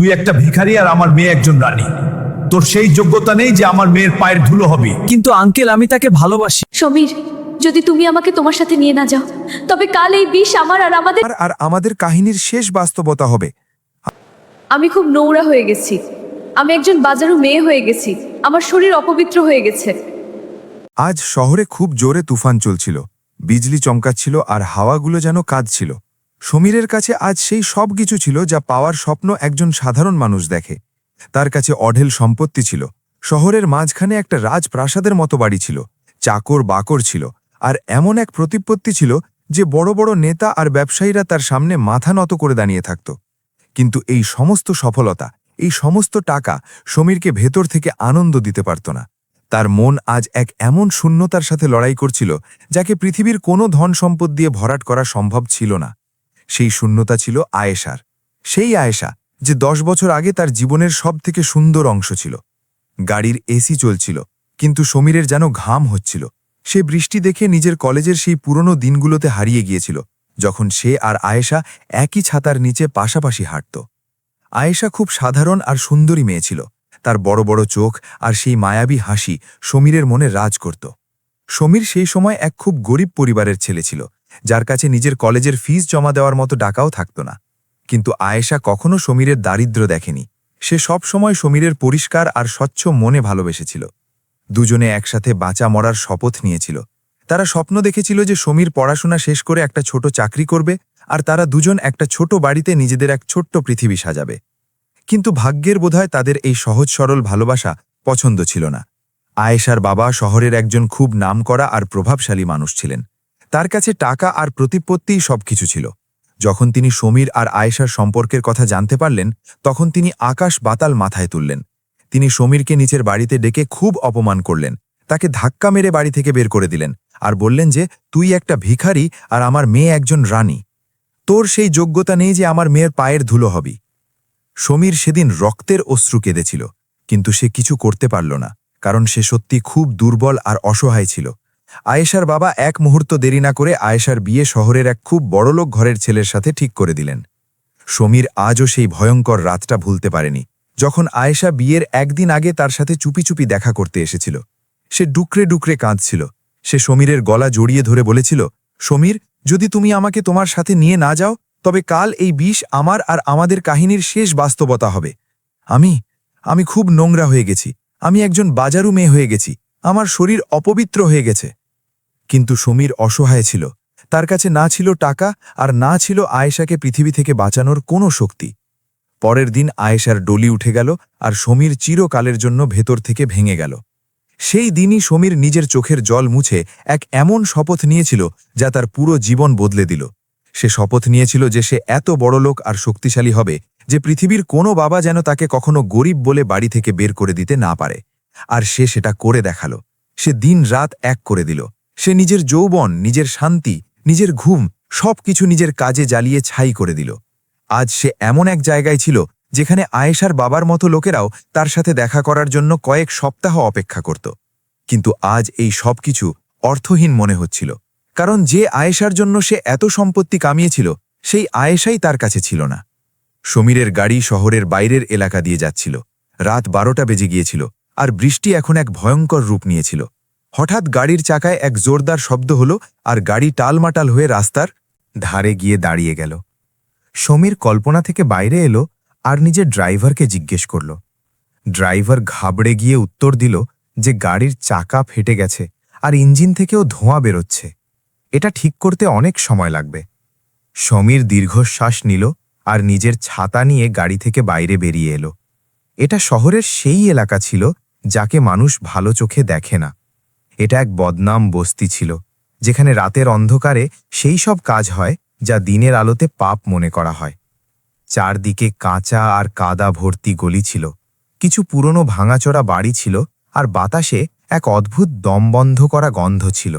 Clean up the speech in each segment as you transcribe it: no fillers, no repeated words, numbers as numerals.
তুই একটা ভিখারি আর আমার মেয়ে একজন রানী। তোর সেই যোগ্যতা নেই যে আমার মেয়ের পায়ের ধুলো হবি। কিন্তু আঙ্কেল, আমি তাকে ভালোবাসি। সমীর, যদি তুমি আমাকে তোমার সাথে নিয়ে না যাও, তবে কাল এই বিষ আমার আর আমাদের আর আমাদের কাহিনীর শেষ বাস্তবতা হবে। আমি খুব নোংরা হয়ে গেছি। আমি একজন বাজারু মেয়ে হয়ে গেছি। আমার শরীর অপবিত্র হয়ে গেছে। আজ শহরে খুব জোরে তুফান চলছিল, বিজলি চমকাচ্ছিল আর হাওয়াগুলো যেন কাঁদছিল। সমীরের কাছে আজ সেই সব কিছু ছিল যা পাওয়ার স্বপ্ন একজন সাধারণ মানুষ দেখে। তার কাছে অঢেল সম্পত্তি ছিল, শহরের মাঝখানে একটা রাজপ্রাসাদের মতো বাড়ি ছিল, চাকর বাকর ছিল, আর এমন এক প্রতিপত্তি ছিল যে বড় বড় নেতা আর ব্যবসায়ীরা তার সামনে মাথা নত করে দাঁড়িয়ে থাকত। কিন্তু এই সমস্ত সফলতা, এই সমস্ত টাকা সমীরকে ভেতর থেকে আনন্দ দিতে পারত না। তার মন আজ এক এমন শূন্যতার সাথে লড়াই করছিল যাকে পৃথিবীর কোনো ধন সম্পদ দিয়ে ভরাট করা সম্ভব ছিল না। সেই শূন্যতা ছিল আয়েশার, সেই আয়েশা যে 10 বছর আগে তার জীবনের সবথেকে সুন্দর অংশ ছিল। গাড়ির এসি চলছিল, কিন্তু সমীরের যেন ঘাম হচ্ছিল। সে বৃষ্টি দেখে নিজের কলেজের সেই পুরনো দিনগুলোতে হারিয়ে গিয়েছিল, যখন সে আর আয়েশা একই ছাতার নিচে পাশাপাশি হাঁটত। আয়েশা খুব সাধারণ আর সুন্দরী মেয়ে ছিল। তার বড় বড় চোখ আর সেই মায়াবী হাসি সমীরের মনে রাজ করত। সমীর সেই সময় এক খুব গরিব পরিবারের ছেলে ছিল, যার কাছে নিজের কলেজের ফিস জমা দেওয়ার মতো টাকাও থাকত না। কিন্তু আয়েশা কখনো সমীরের দারিদ্র্য দেখেনি। সে সব সময় সমীরের পরিষ্কার আর স্বচ্ছ মনে ভালোবেসেছিল। দুজনে একসাথে বাঁচা মরার শপথ নিয়েছিল। তারা স্বপ্ন দেখেছিল যে সমীর পড়াশোনা শেষ করে একটা ছোট চাকরি করবে, আর তারা দুজন একটা ছোট বাড়িতে নিজেদের এক ছোট্ট পৃথিবী সাজাবে। কিন্তু ভাগ্যের বোধহয় তাদের এই সহজ সরল ভালোবাসা পছন্দ ছিল না। আয়েশার বাবা শহরের একজন খুব নামকরা আর প্রভাবশালী মানুষ ছিলেন। তার কাছে টাকা আর প্রতিপত্তিই সবকিছু ছিল। যখন তিনি সমীর আর আয়েশার সম্পর্কের কথা জানতে পারলেন, তখন তিনি আকাশ বাতাল মাথায় তুললেন। তিনি সমীরকে নিচের বাড়িতে ডেকে খুব অপমান করলেন, তাকে ধাক্কা মেরে বাড়ি থেকে বের করে দিলেন, আর বললেন যে তুই একটা ভিখারি আর আমার মেয়ে একজন রানী। তোর সেই যোগ্যতা নেই যে আমার মেয়ের পায়ের ধুলো হবি। সমীর সেদিন রক্তের অশ্রু কেঁদেছিল, কিন্তু সে কিছু করতে পারল না, কারণ সে সত্যি খুব দুর্বল আর অসহায় ছিল। আয়েশার বাবা এক মুহূর্ত দেরি না করে আয়েশার বিয়ে শহরের এক খুব বড়লোক ঘরের ছেলের সাথে ঠিক করে দিলেন। সমীর আজও সেই ভয়ঙ্কর রাতটা ভুলতে পারেনি, যখন আয়েশা বিয়ের একদিন আগে তার সাথে চুপি চুপি দেখা করতে এসেছিল। সে ডুকরে ডুকরে কাঁদছিল। সে সমীরের গলা জড়িয়ে ধরে বলেছিল, সমীর, যদি তুমি আমাকে তোমার সাথে নিয়ে না যাও, তবে কাল এই বিষ আমার আর আমাদের কাহিনীর শেষ বাস্তবতা হবে। আমি খুব নোংরা হয়ে গেছি। আমি একজন বাজারু মেয়ে হয়ে গেছি। আমার শরীর অপবিত্র হয়ে গেছে। কিন্তু সমীর অসহায় ছিল। তার কাছে না ছিল টাকা, আর না ছিল আয়েশাকে পৃথিবী থেকে বাঁচানোর কোনো শক্তি। পরের দিন আয়েশার ডলি উঠে গেল, আর সমীর চিরকালের জন্য ভেতর থেকে ভেঙে গেল। সেই দিনই সমীর নিজের চোখের জল মুছে এক এমন শপথ নিয়েছিল যা তার পুরো জীবন বদলে দিল। সে শপথ নিয়েছিল যে সে এত বড়লোক আর শক্তিশালী হবে যে পৃথিবীর কোনো বাবা যেন তাকে কখনো গরিব বলে বাড়ি থেকে বের করে দিতে না পারে। আর সে সেটা করে দেখালো। সে দিন রাত এক করে দিল। সে নিজের যৌবন, নিজের শান্তি, নিজের ঘুম সবকিছু নিজের কাজে জ্বালিয়ে ছাই করে দিল। আজ সে এমন এক জায়গায় ছিল যেখানে আয়েশার বাবার মতো লোকেরাও তার সাথে দেখা করার জন্য কয়েক সপ্তাহ অপেক্ষা করত। কিন্তু আজ এই সব কিছু অর্থহীন মনে হচ্ছিল, কারণ যে আয়েশার জন্য সে এত সম্পত্তি কামিয়েছিল, সেই আয়েশাই তার কাছে ছিল না। সমীরের গাড়ি শহরের বাইরের এলাকা দিয়ে যাচ্ছিল। রাত 12টা বেজে গিয়েছিল, আর বৃষ্টি এখন এক ভয়ঙ্কর রূপ নিয়েছিল। হঠাৎ গাড়ির চাকায় এক জোরদার শব্দ হলো, আর গাড়ি টালমাটাল হয়ে রাস্তার ধারে গিয়ে দাঁড়িয়ে গেল। সমীর কল্পনা থেকে বাইরে এলো আর নিজের ড্রাইভারকে জিজ্ঞেস করল। ড্রাইভার ঘাবড়ে গিয়ে উত্তর দিল যে গাড়ির চাকা ফেটে গেছে আর ইঞ্জিন থেকেও ধোঁয়া বেরোচ্ছে। এটা ঠিক করতে অনেক সময় লাগবে। সমীর দীর্ঘশ্বাস নিল আর নিজের ছাতা নিয়ে গাড়ি থেকে বাইরে বেরিয়ে এলো। এটা শহরের সেই এলাকা ছিল যাকে মানুষ ভালো চোখে দেখে না। এটা এক বদনাম বস্তি ছিল, যেখানে রাতের অন্ধকারে সেই সব কাজ হয় যা দিনের আলোতে পাপ মনে করা হয়। চারদিকে কাঁচা আর কাদা ভর্তি গলি ছিল, কিছু পুরনো ভাঙাচোরা বাড়ি ছিল, আর বাতাসে এক অদ্ভুত দমবন্ধ করা গন্ধ ছিল।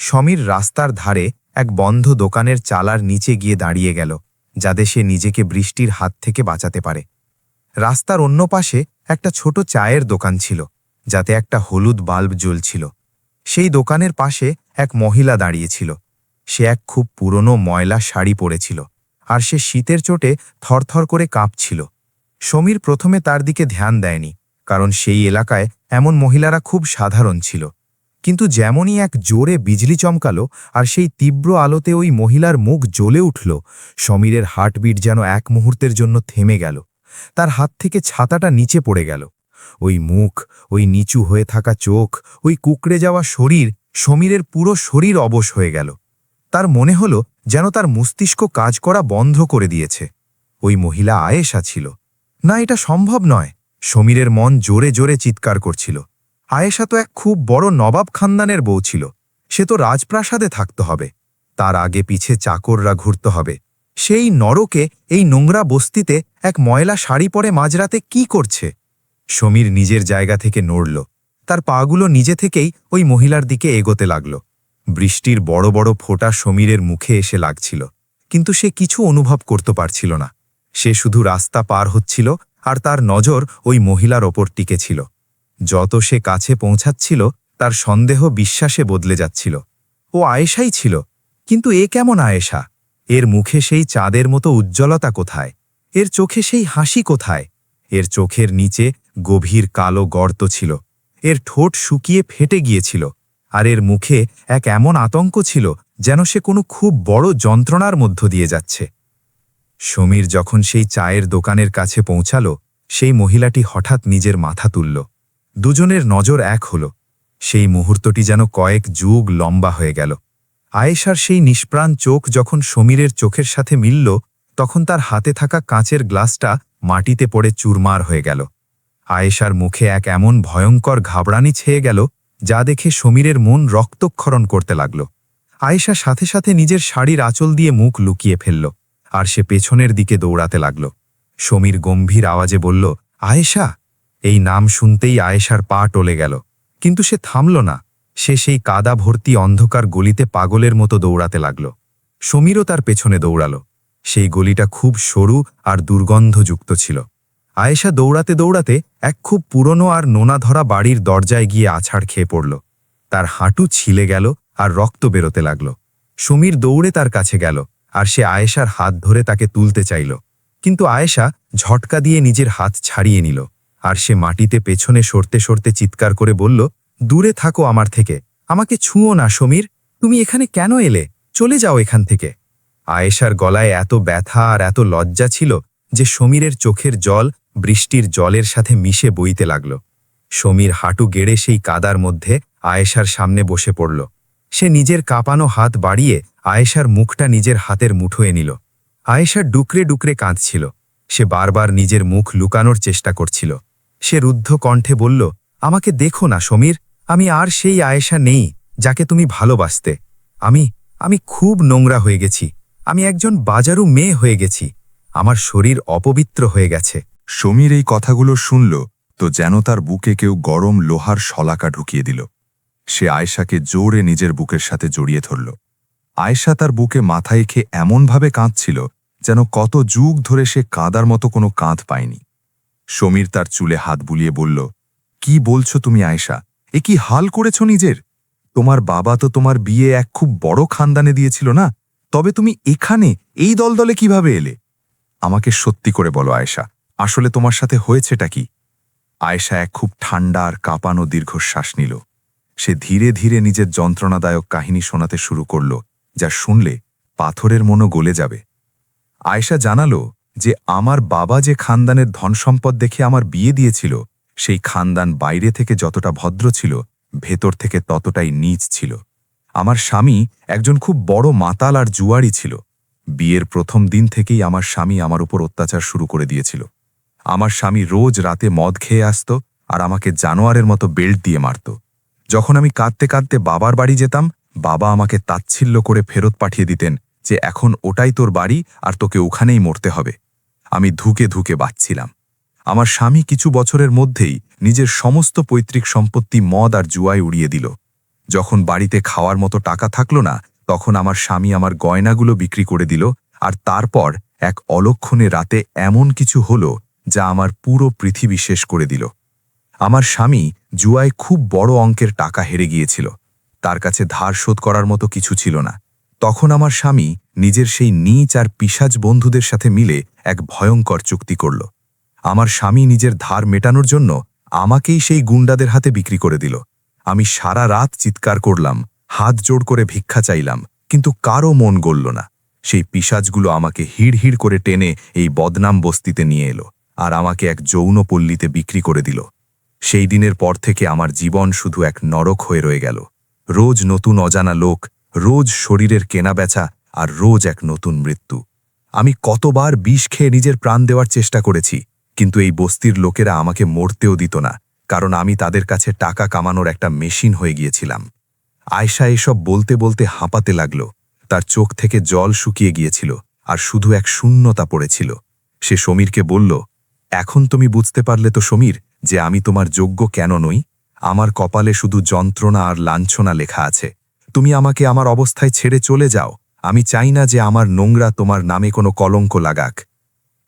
সমীর রাস্তার ধারে এক বন্ধ দোকানের চালার নিচে গিয়ে দাঁড়িয়ে গেল, যাতে সে নিজেকে বৃষ্টির হাত থেকে বাঁচাতে পারে। রাস্তার অন্য পাশে একটা ছোট চায়ের দোকান ছিল, যাতে একটা হলুদ বাল্ব জ্বলছিল। সেই দোকানের পাশে এক মহিলা দাঁড়িয়েছিল। সে এক খুব পুরনো ময়লা শাড়ি পরেছিল, আর সে শীতের চোটে থরথর করে কাঁপছিল। সমীর প্রথমে তার দিকে ধ্যান দেয়নি, কারণ সেই এলাকায় এমন মহিলারা খুব সাধারণ ছিল। কিন্তু যেমনই এক জোরে বিজলি চমকালো আর সেই তীব্র আলোতে ওই মহিলার মুখ জ্বলে উঠল, সমীরের হার্টবিট যেন এক মুহূর্তের জন্য থেমে গেল। তার হাত থেকে ছাতাটা নিচে পড়ে গেল। ওই মুখ, ওই নিচু হয়ে থাকা চোখ, ওই কুকড়ে যাওয়া শরীর, সমীরের পুরো শরীর অবশ হয়ে গেল। তার মনে হল যেন তার মস্তিষ্ক কাজ করা বন্ধ করে দিয়েছে। ওই মহিলা আয়েশা ছিল। না, এটা সম্ভব নয়। সমীরের মন জোরে জোরে চিৎকার করছিল। আয়েশা তো এক খুব বড় নবাব খানদানের বউ ছিল। সে তো রাজপ্রাসাদে থাকতে হবে, তার আগে পিছে চাকররা ঘুরতে হবে। সেই নরকে, এই নোংরা বস্তিতে এক ময়লা শাড়ি পরে মাঝরাতে কি করছে? সমীর নিজের জায়গা থেকে নড়ল। তার পাগুলো নিজে থেকেই ওই মহিলার দিকে এগোতে লাগল। বৃষ্টির বড় বড় ফোঁটা সমীরের মুখে এসে লাগছিল, কিন্তু সে কিছু অনুভব করতে পারছিল না। সে শুধু রাস্তা পার হচ্ছিল, আর তার নজর ওই মহিলার ওপর টিকে ছিল। যত সে কাছে পৌঁছাচ্ছিল, তার সন্দেহ বিশ্বাসে বদলে যাচ্ছিল। ও আয়েশাই ছিল, কিন্তু এ কেমন আয়েশা? এর মুখে সেই চাঁদের মতো উজ্জ্বলতা কোথায়? এর চোখে সেই হাসি কোথায়? এর চোখের নিচে গভীর কালো গর্ত ছিল। এর ঠোঁট শুকিয়ে ফেটে গিয়েছিল, আর এর মুখে এক এমন আতঙ্ক ছিল যেন সে কোনো খুব বড় যন্ত্রণার মধ্য দিয়ে যাচ্ছে। সমীর যখন সেই চায়ের দোকানের কাছে পৌঁছাল, সেই মহিলাটি হঠাৎ নিজের মাথা তুলল। দুজনের নজর এক হল। সেই মুহূর্তটি যেন কয়েক যুগ লম্বা হয়ে গেল। আয়েশার সেই নিষ্প্রাণ চোখ যখন সমীরের চোখের সাথে মিলল, তখন তার হাতে থাকা কাঁচের গ্লাসটা মাটিতে পড়ে চুরমার হয়ে গেল। আয়েশার মুখে এক এমন ভয়ঙ্কর ঘাবড়ানি ছেয়ে গেল, যা দেখে সমীরের মন রক্তক্ষরণ করতে লাগল। আয়েশা সাথে সাথে নিজের শাড়ির আঁচল দিয়ে মুখ লুকিয়ে ফেলল, আর সে পেছনের দিকে দৌড়াতে লাগল। সমীর গম্ভীর আওয়াজে বলল, আয়েশা। এই নাম শুনতেই আয়েশার পা টলে গেল, কিন্তু সে থামল না। সে সেই কাদা ভর্তি অন্ধকার গলিতে পাগলের মতো দৌড়াতে লাগল। সমীরও তার পেছনে দৌড়াল। সেই গলিটা খুব সরু আর দুর্গন্ধযুক্ত ছিল। আয়েশা দৌড়াতে দৌড়াতে এক খুব পুরনো আর নোনা ধরা বাড়ির দরজায় গিয়ে আছাড় খেয়ে পড়ল। তার হাঁটু ছিলে গেল আর রক্ত বেরোতে লাগল। সমীর দৌড়ে তার কাছে গেল, আর সে আয়েশার হাত ধরে তাকে তুলতে চাইল, কিন্তু আয়েশা ঝটকা দিয়ে নিজের হাত ছাড়িয়ে নিল, আর সে মাটিতে পেছনে সরতে সরতে চিৎকার করে বলল, দূরে থাকো আমার থেকে, আমাকে ছুঁয়ো না সমীর। তুমি এখানে কেন এলে? চলে যাও এখান থেকে। আয়েশার গলায় এত ব্যথা আর এত লজ্জা ছিল যে সমীরের চোখের জল বৃষ্টির জলের সাথে মিশে বইতে লাগল। সমীর হাঁটু গেড়ে সেই কাদার মধ্যে আয়েশার সামনে বসে পড়ল। সে নিজের কাঁপানো হাত বাড়িয়ে আয়েশার মুখটা নিজের হাতের মুঠোয় নিল। আয়েশা ডুকরে ডুকরে কাঁদছিল। সে বারবার নিজের মুখ লুকানোর চেষ্টা করছিল। সে রুদ্ধ কণ্ঠে বলল, আমাকে দেখো না সমীর, আমি আর সেই আয়েশা নেই যাকে তুমি ভালোবাসতে। আমি খুব নোংরা হয়ে গেছি। আমি একজন বাজারু মেয়ে হয়ে গেছি। আমার শরীর অপবিত্র হয়ে গেছে। সমীর এই কথাগুলো শুনল তো যেন তার বুকে কেউ গরম লোহার শলাকা ঢুকিয়ে দিল। সে আয়েশাকে জোরে নিজের বুকের সাথে জড়িয়ে ধরল। আয়েশা তার বুকে মাথা রেখে এমনভাবে কাঁদছিল যেন কত যুগ ধরে সে কাঁদার মতো কোনো কাঁধ পায়নি। সমীর তার চুলে হাত বুলিয়ে বলল, কি বলছো তুমি আয়েশা? এ কি হাল করেছ নিজের? তোমার বাবা তো তোমার বিয়ে এক খুব বড় খানদানে দিয়েছিল না? তবে তুমি এখানে এই দলদলে কিভাবে এলে? আমাকে সত্যি করে বলো আয়েশা, আসলে তোমার সাথে হয়েছেটা কি? আয়েশা এক খুব ঠান্ডা আর কাঁপানো দীর্ঘশ্বাস নিল। সে ধীরে ধীরে নিজের যন্ত্রণাদায়ক কাহিনী শোনাতে শুরু করল, যা শুনলে পাথরের মনও গলে যাবে। আয়েশা জানালো যে আমার বাবা যে খানদানের ধনসম্পদ দেখে আমার বিয়ে দিয়েছিল, সেই খানদান বাইরে থেকে যতটা ভদ্র ছিল, ভেতর থেকে ততটাই নীচ ছিল। আমার স্বামী একজন খুব বড় মাতাল আর জুয়ারি ছিল। বিয়ের প্রথম দিন থেকেই আমার স্বামী আমার উপর অত্যাচার শুরু করে দিয়েছিল। আমার স্বামী রোজ রাতে মদ খেয়ে আসত আর আমাকে জানোয়ারের মতো বেল্ট দিয়ে মারত। যখন আমি কাঁদতে কাঁদতে বাবার বাড়ি যেতাম, বাবা আমাকে তাচ্ছিল্য করে ফেরত পাঠিয়ে দিতেন যে এখন ওটাই তোর বাড়ি আর তোকে ওখানেই মরতে হবে। আমি ধুকে ধুকে বাঁচছিলাম। আমার স্বামী কিছু বছরের মধ্যেই নিজের সমস্ত পৈতৃক সম্পত্তি মদ আর জুয়ায় উড়িয়ে দিল। যখন বাড়িতে খাওয়ার মতো টাকা থাকল না, তখন আমার স্বামী আমার গয়নাগুলো বিক্রি করে দিল, আর তারপর এক অলক্ষণে রাতে এমন কিছু হলো যা আমার পুরো পৃথিবী শেষ করে দিল। আমার স্বামী জুয়ায় খুব বড় অঙ্কের টাকা হেরে গিয়েছিল। তার কাছে ধার শোধ করার মতো কিছু ছিল না। তখন আমার স্বামী নিজের সেই নীচ আর পিশাচ বন্ধুদের সাথে মিলে এক ভয়ঙ্কর চুক্তি করল। আমার স্বামী নিজের ধার মেটানোর জন্য আমাকেই সেই গুন্ডাদের হাতে বিক্রি করে দিল। আমি সারা রাত চিৎকার করলাম, হাত জোড় করে ভিক্ষা চাইলাম, কিন্তু কারও মন গলল না। সেই পিশাচগুলো আমাকে হিড় হিড় করে টেনে এই বদনাম বস্তিতে নিয়ে এলো আর আমাকে এক যৌনপল্লীতে বিক্রি করে দিল। সেই দিনের পর থেকে আমার জীবন শুধু এক নরক হয়ে রয়ে গেল। রোজ নতুন অজানা লোক, রোজ শরীরের কেনাবেচা, আর রোজ এক নতুন মৃত্যু। আমি কতবার বিষ খেয়ে নিজের প্রাণ দেওয়ার চেষ্টা করেছি, কিন্তু এই বস্তির লোকেরা আমাকে মরতেও দিত না, কারণ আমি তাদের কাছে টাকা কামানোর একটা মেশিন হয়ে গিয়েছিলাম। আয়শা এসব বলতে বলতে হাঁপাতে লাগল। তার চোখ থেকে জল শুকিয়ে গিয়েছিল আর শুধু এক শূন্যতা পড়েছিল। সে সমীরকে বলল, এখন তুমি বুঝতে পারলে তো সমীর, যে আমি তোমার যোগ্য কেন নই? আমার কপালে শুধু যন্ত্রণা আর লাঞ্ছনা লেখা আছে। তুমি আমাকে আমার অবস্থায় ছেড়ে চলে যাও। আমি চাই না যে আমার নোংরা তোমার নামে কোনো কলঙ্ক লাগাক।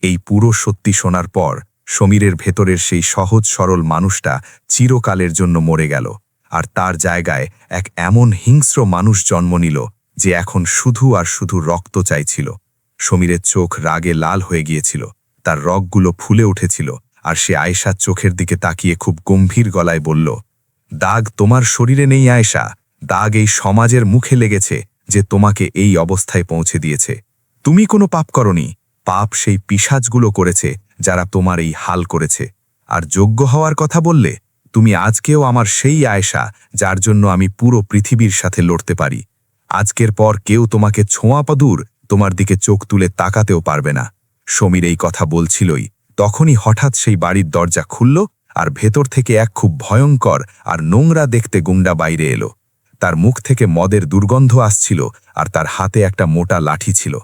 এই পুরো সত্যি শোনার পর সমীরের ভেতরের সেই সহজ সরল মানুষটা চিরকালের জন্য মরে গেল, আর তার জায়গায় এক এমন হিংস্র মানুষ জন্ম নিল যে এখন শুধু আর শুধু রক্ত চাইছিল। সমীরের চোখ রাগে লাল হয়ে গিয়েছিল, তার রগগুলো ফুলে উঠেছিল, আর সে আয়েশার চোখের দিকে তাকিয়ে খুব গম্ভীর গলায় বলল, দাগ তোমার শরীরে নেই আয়েশা, দাগ এই সমাজের মুখে লেগেছে যে তোমাকে এই অবস্থায় পৌঁছে দিয়েছে। তুমি কোনো পাপ করনি, পাপ সেই পিশাচগুলো করেছে যারা তোমার এই হাল করেছে। আর যোগ্য হওয়ার কথা বললে, তুমি আজকেও আমার সেই আয়েশা যার জন্য আমি পুরো পৃথিবীর সাথে লড়তে পারি। আজকের পর কেউ তোমাকে ছোঁয়া দূর, তোমার দিকে চোখ তুলে তাকাতেও পারবে না। সমীর এই কথা বলছিলই, তখনই হঠাৎ সেই বাড়ির দরজা খুলল আর ভেতর থেকে এক খুব ভয়ঙ্কর আর নোংরা দেখতে গুন্ডা বাইরে এলো। তার মুখ থেকে মদের দুর্গন্ধ আসছিল আর তার হাতে একটা মোটা লাঠি ছিল।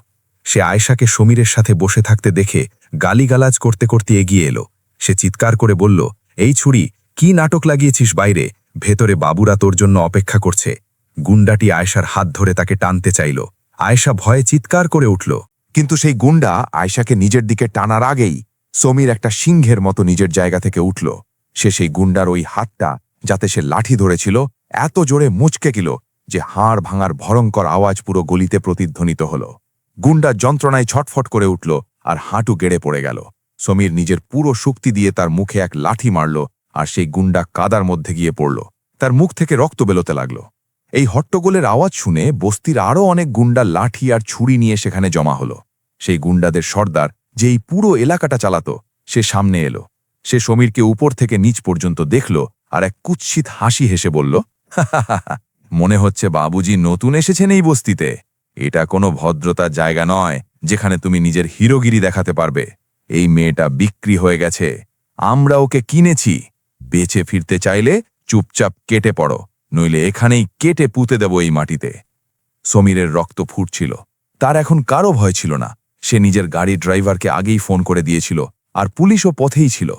সে আয়েশাকে সমীরের সাথে বসে থাকতে দেখে গালিগালাজ করতে করতে এগিয়ে এলো। সে চিৎকার করে বলল, এই ছুরি, কি নাটক লাগিয়েছিস বাইরে? ভেতরে বাবুরা তোর জন্য অপেক্ষা করছে। গুন্ডাটি আয়েশার হাত ধরে তাকে টানতে চাইল। আয়েশা ভয়ে চিৎকার করে উঠল। কিন্তু সেই গুন্ডা আয়শাকে নিজের দিকে টানার আগেই সমীর একটা সিংহের মতো নিজের জায়গা থেকে উঠল। সে সেই গুন্ডার ওই হাতটা, যাতে সে লাঠি ধরেছিল, এত জোরে মুচকে গেল যে হাড় ভাঙার ভয়ঙ্কর আওয়াজ পুরো গলিতে প্রতিধ্বনিত হল। গুন্ডা যন্ত্রণায় ছটফট করে উঠল আর হাঁটু গেড়ে পড়ে গেল। সমীর নিজের পুরো শক্তি দিয়ে তার মুখে এক লাঠি মারল, আর সেই গুন্ডা কাদার মধ্যে গিয়ে পড়ল। তার মুখ থেকে রক্ত বেরোতে লাগল। এই হট্টগোলের আওয়াজ শুনে বস্তির আরও অনেক গুন্ডা লাঠি আর ছুরি নিয়ে সেখানে জমা হলো। সেই গুন্ডাদের সর্দার, যে এই পুরো এলাকাটা চালাতো, সে সামনে এলো। সে সমীরকে উপর থেকে নিচ পর্যন্ত দেখল আর এক কুৎসিত হাসি হেসে বলল, মনে হচ্ছে বাবুজি নতুন এসেছেন এই বস্তিতে। এটা কোনো ভদ্রতার জায়গা নয় যেখানে তুমি নিজের হিরোগিরি দেখাতে পারবে। এই মেয়েটা বিক্রি হয়ে গেছে, আমরা ওকে কিনেছি। বেঁচে ফিরতে চাইলে চুপচাপ কেটে পড়ো, নইলে এখানেই কেটে পুঁতে দেব এই মাটিতে। সমীরের রক্ত ফুটছিল। তার এখন কারো ভয় ছিল না। সে নিজের গাড়ির ড্রাইভারকে আগেই ফোন করে দিয়েছিল, আর পুলিশও পথেই ছিল।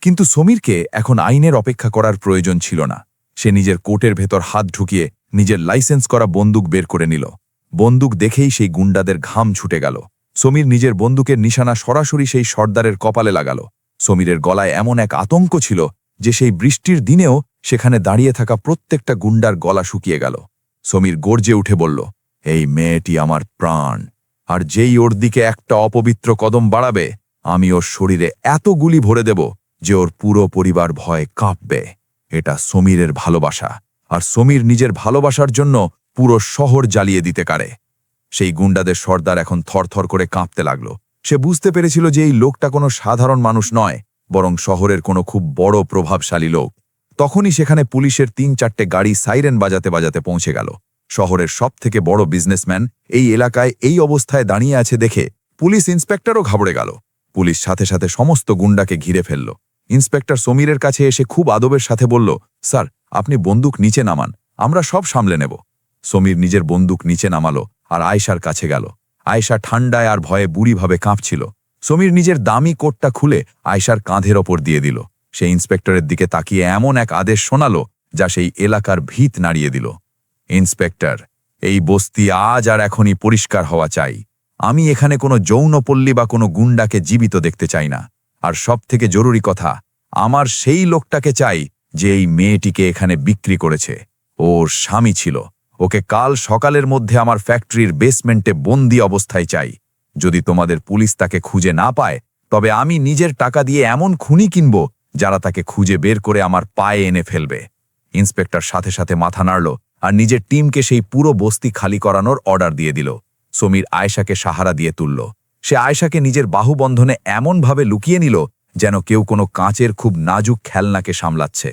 কিন্তু সমীরকে এখন আইনের অপেক্ষা করার প্রয়োজন ছিল না। সে নিজের কোটের ভেতর হাত ঢুকিয়ে নিজের লাইসেন্স করা বন্দুক বের করে নিল। বন্দুক দেখেই সেই গুন্ডাদের ঘাম ছুটে গেল। সমীর নিজের বন্দুকের নিশানা সরাসরি সেই সর্দারের কপালে লাগালো। সমীরের গলায় এমন এক আতঙ্ক ছিল যে সেই বৃষ্টির দিনেও সেখানে দাঁড়িয়ে থাকা প্রত্যেকটা গুন্ডার গলা শুকিয়ে গেল। সমীর গর্জে উঠে বলল, এই মেয়েটি আমার প্রাণ, আর যেই ওর দিকে একটা অপবিত্র কদম বাড়াবে, আমি ওর শরীরে এত গুলি ভরে দেব যে ওর পুরো পরিবার ভয়ে কাঁপবে। এটা সমীরের ভালোবাসা, আর সমীর নিজের ভালোবাসার জন্য পুরো শহর জ্বালিয়ে দিতে পারে। সেই গুন্ডাদের সর্দার এখন থরথর করে কাঁপতে লাগল। সে বুঝতে পেরেছিল যে এই লোকটা কোনো সাধারণ মানুষ নয়, বরং শহরের কোনো খুব বড় প্রভাবশালী লোক। তখনই সেখানে পুলিশের ৩-৪টে গাড়ি সাইরেন বাজাতে বাজাতে পৌঁছে গেল। শহরের সবথেকে বড় বিজনেসম্যান এই এলাকায় এই অবস্থায় দাঁড়িয়ে আছে দেখে পুলিশ ইন্সপেক্টরও ঘাবড়ে গেল। পুলিশ সাথে সাথে সমস্ত গুন্ডাকে ঘিরে ফেলল। ইন্সপেক্টর সমীরের কাছে এসে খুব আদবের সাথে বলল, স্যার, আপনি বন্দুক নিচে নামান, আমরা সব সামলে নেব। সমীর নিজের বন্দুক নিচে নামালো আর আয়েশার কাছে গেল। আয়েশা ঠান্ডায় আর ভয়ে বুড়িভাবে কাঁপছিল। সমীর নিজের দামি কোটটা খুলে আয়েশার কাঁধের ওপর দিয়ে দিল। সে ইন্সপেক্টরের দিকে তাকিয়ে এমন এক আদেশ শোনালো যা সেই এলাকার ভিত নাড়িয়ে দিল। ইন্সপেক্টর, এই বস্তি আজ আর এখনই পরিষ্কার হওয়া চাই। আমি এখানে কোনো যৌনপল্লী বা কোনো গুন্ডাকে জীবিত দেখতে চাই না। আর সবথেকে জরুরি কথা, আমার সেই লোকটাকে চাই যে এই মেয়েটিকে এখানে বিক্রি করেছে। ওর স্বামী ছিল। ওকে কাল সকালের মধ্যে আমার ফ্যাক্টরির বেসমেন্টে বন্দি অবস্থায় চাই। যদি তোমাদের পুলিশ তাকে খুঁজে না পায়, তবে আমি নিজের টাকা দিয়ে এমন খুনি কিনব যারা তাকে খুঁজে বের করে আমার পায়ে এনে ফেলবে। ইন্সপেক্টর সাথে সাথে মাথা নাড়ল আর নিজের টিমকে সেই পুরো বস্তি খালি করানোর অর্ডার দিয়ে দিল। সমীর আয়েশাকে সাহারা দিয়ে তুলল। সে আয়েশাকে নিজের বাহুবন্ধনে এমনভাবে লুকিয়ে নিল যেন কেউ কোনো কাঁচের খুব নাজুক খেলনাকে সামলাচ্ছে।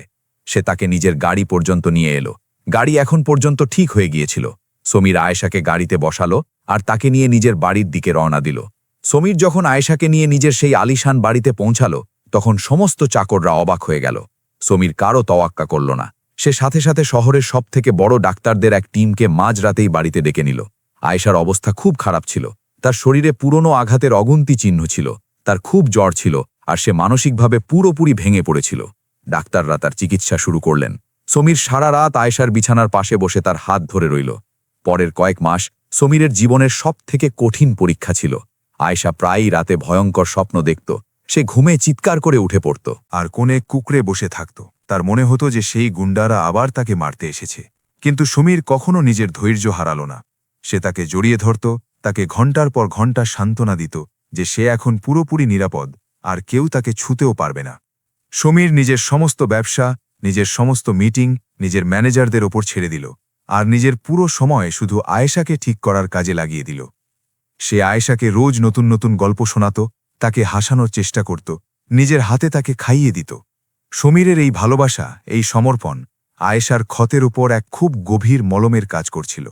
সে তাকে নিজের গাড়ি পর্যন্ত নিয়ে এলো। গাড়ি এখন পর্যন্ত ঠিক হয়ে গিয়েছিল। সমীর আয়েশাকে গাড়িতে বসালো আর তাকে নিয়ে নিজের বাড়ির দিকে রওনা দিল। সমীর যখন আয়েশাকে নিয়ে নিজের সেই আলিশান বাড়িতে পৌঁছালো তখন সমস্ত চাকররা অবাক হয়ে গেল। সমীর কারও তোয়াক্কা করল না। সে সাথে সাথে শহরের সবথেকে বড় ডাক্তারদের এক টিমকে মাঝরাতেই বাড়িতে ডেকে নিল। আয়েশার অবস্থা খুব খারাপ ছিল। তার শরীরে পুরনো আঘাতের অগুন্তি চিহ্ন ছিল, তার খুব জ্বর ছিল আর সে মানসিকভাবে পুরোপুরি ভেঙে পড়েছিল। ডাক্তাররা তার চিকিৎসা শুরু করলেন। সমীর সারা রাত আয়েশার বিছানার পাশে বসে তার হাত ধরে রইল। পরের কয়েক মাস সমীরের জীবনের সবথেকে কঠিন পরীক্ষা ছিল। আয়েশা প্রায়ই রাতে ভয়ঙ্কর স্বপ্ন দেখত। সে ঘুমে চিৎকার করে উঠে পড়ত। আর কোণে কুকড়ে বসে থাকত। তার মনে হতো যে সেই গুন্ডারা আবার তাকে মারতে এসেছে। কিন্তু সমীর কখনো নিজের ধৈর্য হারাল না। সে তাকে জড়িয়ে ধরত, তাকে ঘণ্টার পর ঘণ্টা সান্ত্বনা দিত যে সে এখন পুরোপুরি নিরাপদ আর কেউ তাকে ছুঁতেও পারবে না। সমীর নিজের সমস্ত ব্যবসা, নিজের সমস্ত মিটিং নিজের ম্যানেজারদের ওপর ছেড়ে দিল আর নিজের পুরো সময় শুধু আয়েশাকে ঠিক করার কাজে লাগিয়ে দিল। সে আয়েশাকে রোজ নতুন নতুন গল্প শোনাত, তাকে হাসানোর চেষ্টা করত, নিজের হাতে তাকে খাইয়ে দিত। সমীরের এই ভালোবাসা, এই সমর্পণ আয়েশার ক্ষতের উপর এক খুব গভীর মলমের কাজ করছিল।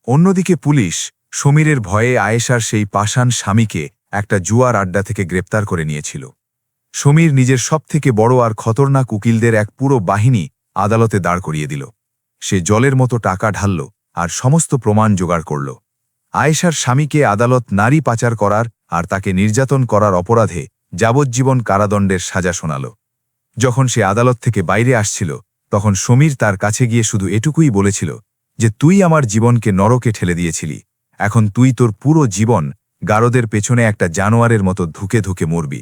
অন্যদিকে পুলিশ সমীরের ভয়ে আয়েশার সেই পাষাণ স্বামীকে একটা জুয়ার আড্ডা থেকে গ্রেপ্তার করে নিয়েছিল। সমীর নিজের সবথেকে বড় আর খতরনাক উকিলদের এক পুরো বাহিনী আদালতে দাঁড় করিয়ে দিল। সে জলের মতো টাকা ঢালল আর সমস্ত প্রমাণ জোগাড় করল। আয়েশার স্বামীকে আদালত নারী পাচার করার আর তাকে নির্যাতন করার অপরাধে যাবজ্জীবন কারাদণ্ডের সাজা শোনাল। যখন সে আদালত থেকে বাইরে আসছিল তখন সমীর তার কাছে গিয়ে শুধু এটুকুই বলেছিল যে তুই আমার জীবনকে নরকে ঠেলে দিয়েছিলি, এখন তুই তোর পুরো জীবন গারদের পেছনে একটা জানোয়ারের মতো ধুকে ধুকে মরবি।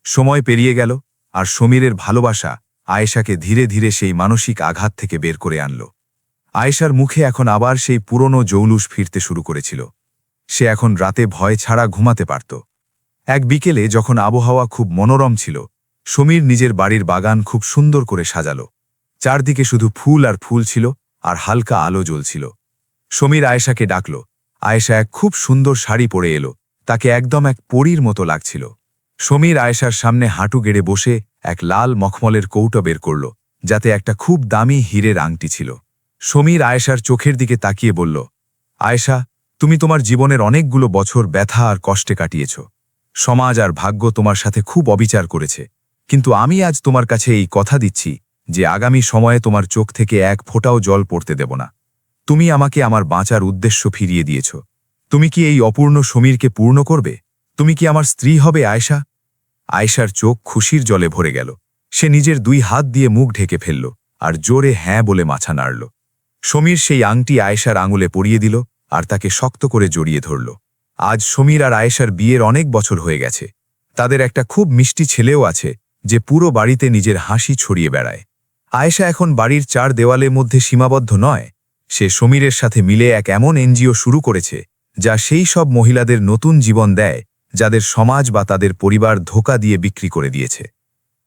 সময় পেরিয়ে গেল আর সমীরের ভালোবাসা আয়েশাকে ধীরে ধীরে সেই মানসিক আঘাত থেকে বের করে আনল। আয়েশার মুখে এখন আবার সেই পুরনো জৌলুস ফিরতে শুরু করেছিল। সে এখন রাতে ভয় ছাড়া ঘুমাতে পারত। এক বিকেলে যখন আবহাওয়া খুব মনোরম ছিল, সমীর নিজের বাড়ির বাগান খুব সুন্দর করে সাজাল। চারদিকে শুধু ফুল আর ফুল ছিল আর হালকা আলো জ্বলছিল। সমীর আয়েশাকে ডাকল। আয়েশা এক খুব সুন্দর শাড়ি পরে এলো। তাকে একদম এক পরীর মতো লাগছিল। সমীর আয়েশার সামনে হাঁটু গেড়ে বসে এক লাল মখমলের কৌটো বের করল, যাতে একটা খুব দামি হীরের আংটি ছিল। সমীর আয়েশার চোখের দিকে তাকিয়ে বলল, আয়েশা, তুমি তোমার জীবনের অনেকগুলো বছর ব্যথা আর কষ্টে কাটিয়েছ। সমাজ আর ভাগ্য তোমার সাথে খুব অবিচার করেছে, কিন্তু আমি আজ তোমার কাছে এই কথা দিচ্ছি যে আগামী সময়ে তোমার চোখ থেকে এক ফোঁটাও জল পড়তে দেব না। তুমি আমাকে আমার বাঁচার উদ্দেশ্য ফিরিয়ে দিয়েছ। তুমি কি এই অপূর্ণ সমীরকে পূর্ণ করবে? তুমি কি আমার স্ত্রী হবে আয়েশা? আয়েশার চোখ খুশির জলে ভরে গেল। সে নিজের দুই হাত দিয়ে মুখ ঢেকে ফেলল আর জোরে হ্যাঁ বলে মাথা নাড়ল। সমীর সেই আংটি আয়েশার আঙুলে পরিয়ে দিল আর তাকে শক্ত করে জড়িয়ে ধরল। আজ সমীর আর আয়েশার বিয়ের অনেক বছর হয়ে গেছে। তাদের একটা খুব মিষ্টি ছেলেও আছে যে পুরো বাড়িতে নিজের হাসি ছড়িয়ে বেড়ায়। আয়েশা এখন বাড়ির চার দেওয়ালের মধ্যে সীমাবদ্ধ নয়। সে সমীরের সাথে মিলে এক এমন এনজিও শুরু করেছে যা সেই সব মহিলাদের নতুন জীবন দেয় যাদের সমাজ বা তাদের পরিবার ধোঁকা দিয়ে বিক্রি করে দিয়েছে।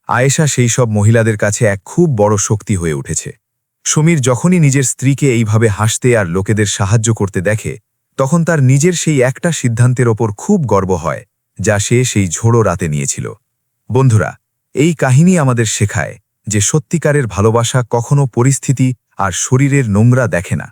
আয়েশা সেই সব মহিলাদের কাছে এক খুব বড় শক্তি হয়ে উঠেছে। সমীর যখনই নিজের স্ত্রীকে এইভাবে হাসতে আর লোকেদের সাহায্য করতে দেখে, তখন তার নিজের সেই একটা সিদ্ধান্তের ওপর খুব গর্ব হয় যা সে সেই ঝোড়ো রাতে নিয়েছিল। বন্ধুরা, এই কাহিনী আমাদের শেখায় যে সত্যিকারের ভালোবাসা কখনো পরিস্থিতি আর শরীরের নোংরা দেখে না।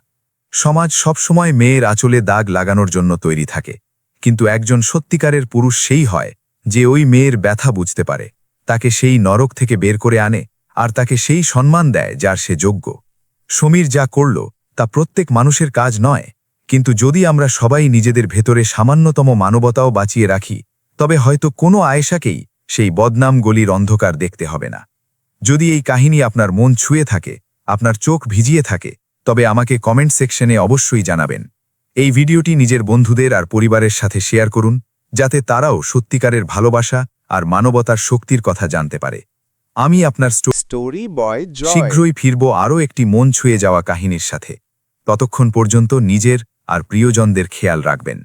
সমাজ সবসময় মেয়ের আঁচলে দাগ লাগানোর জন্য তৈরি থাকে, কিন্তু একজন সত্যিকারের পুরুষ সেই হয় যে ওই মেয়ের ব্যথা বুঝতে পারে, তাকে সেই নরক থেকে বের করে আনে আর তাকে সেই সম্মান দেয় যার সে যোগ্য। সমীর যা করল তা প্রত্যেক মানুষের কাজ নয়, কিন্তু যদি আমরা সবাই নিজেদের ভেতরে সামান্যতম মানবতাও বাঁচিয়ে রাখি, তবে হয়তো কোনো আয়েশাকেই সেই বদনাম গলির অন্ধকার দেখতে হবে না। যদি এই কাহিনী আপনার মন ছুঁয়ে থাকে, আপনার চোখ ভিজিয়ে থাকে, তবে আমাকে কমেন্ট সেকশনে অবশ্যই জানাবেন। এই ভিডিওটি নিজের বন্ধুদের আর পরিবারের সাথে শেয়ার করুন, যাতে তারাও সত্যিকারের ভালোবাসা আর মানবতার শক্তির কথা জানতে পারে। আমি আপনার স্টোরি বয় জয়। শীঘ্রই ফিরব আরও একটি মন ছুঁয়ে যাওয়া কাহিনীর সাথে। ততক্ষণ পর্যন্ত নিজের আর প্রিয়জনদের খেয়াল রাখবেন।